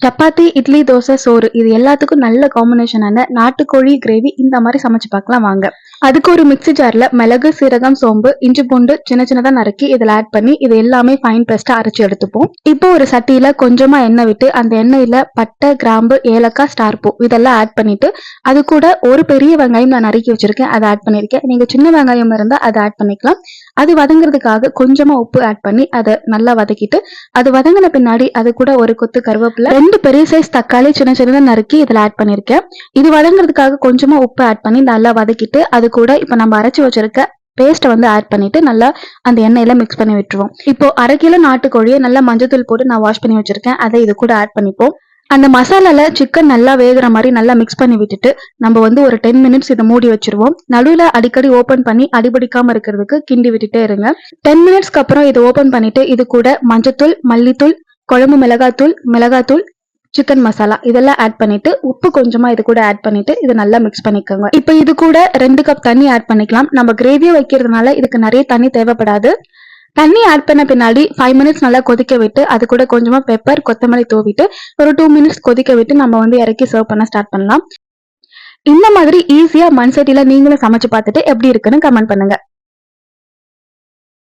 சப்பாத்தி, இட்லி, தோசை, சோறு இது எல்லாத்துக்கும் நல்ல காம்பினேஷனான நாட்டுக்கோழி கிரேவி இந்த மாதிரி சமைச்சு பார்க்கலாம் வாங்க. அதுக்கு ஒரு மிக்ஸி ஜார்ல மிளகு, சீரகம், சோம்பு, இஞ்சி பூண்டு சின்ன சின்னதா நறுக்கி இதில் ஆட் பண்ணி இது எல்லாமே ஃபைன் பேஸ்டா அரைச்சு எடுத்துப்போம். இப்போ ஒரு சட்டியில கொஞ்சமா எண்ணெய் விட்டு அந்த எண்ணெயில பட்டை, கிராம்பு, ஏலக்காய், ஸ்டார் பூ இதெல்லாம் ஆட் பண்ணிட்டு அது கூட ஒரு பெரிய வெங்காயம் நான் நறுக்கி வச்சிருக்கேன், அதை ஆட் பண்ணிருக்கேன். நீங்க சின்ன வெங்காயம் இருந்தா அதை ஆட் பண்ணிக்கலாம். அது வதங்குறதுக்காக கொஞ்சமா உப்பு ஆட் பண்ணி அதை நல்லா வதக்கிட்டு அது வதங்கின பின்னாடி அது கூட ஒரு கொத்து கருவேப்பிலை, 2 பெரிய சைஸ் தக்காளி சின்ன சின்னதா நறுக்கி இதுல ஆட் பண்ணிருக்கேன். இது வதங்குறதுக்காக கொஞ்சமா உப்பு ஆட் பண்ணி நல்லா வதக்கிட்டு அது கூட இப்ப நம்ம அரைச்சு வச்சிருக்க பேஸ்ட்டை வந்து ஆட் பண்ணிட்டு நல்லா அந்த எண்ணெயில மிக்ஸ் பண்ணி விட்டுருவோம். இப்போ 1/2 கிலோ நாட்டுக்கோழியை நல்லா மஞ்சத்தூள் போட்டு நான் வாஷ் பண்ணி வச்சிருக்கேன், அதை இது கூட ஆட் பண்ணிப்போம். அந்த மசாலால சிக்கன் நல்லா வேகுற மாதிரி நல்லா மிக்ஸ் பண்ணி விட்டுட்டு நம்ம வந்து ஒரு 10 மினிட்ஸ் இதை மூடி வச்சிருவோம். நடுவில் அடிக்கடி ஓபன் பண்ணி அடிபிடிக்காம இருக்கிறதுக்கு கிண்டி விட்டுட்டே இருங்க. 10 மினிட்ஸ்க்கு அப்புறம் இதை ஓபன் பண்ணிட்டு இது கூட மஞ்சத்தூள், மல்லித்தூள், குழம்பு மிளகாத்தூள், சிக்கன் மசாலா இதெல்லாம் ஆட் பண்ணிட்டு உப்பு கொஞ்சமா இது கூட ஆட் பண்ணிட்டு இது நல்லா மிக்ஸ் பண்ணிக்கோங்க. இப்போ இது கூட 2 கப் தண்ணி ஆட் பண்ணிக்கலாம். நம்ம கிரேவியை வைக்கிறதுனால இதுக்கு நிறைய தண்ணி தேவைப்படாது. தண்ணி ஆட் பண்ண பின்னாடி 5 மினிட்ஸ் நல்லா கொதிக்க விட்டு அது கூட கொஞ்சமா பெப்பர், கொத்தமல்லி தூவிட்டு ஒரு 2 மினிட்ஸ் கொதிக்க விட்டு நம்ம வந்து இறக்கி சர்வ் பண்ண ஸ்டார்ட் பண்ணலாம். இந்த மாதிரி ஈஸியா மண் சட்டியில நீங்களும் சமைச்சு பார்த்துட்டு எப்படி இருக்குன்னு கமெண்ட் பண்ணுங்க.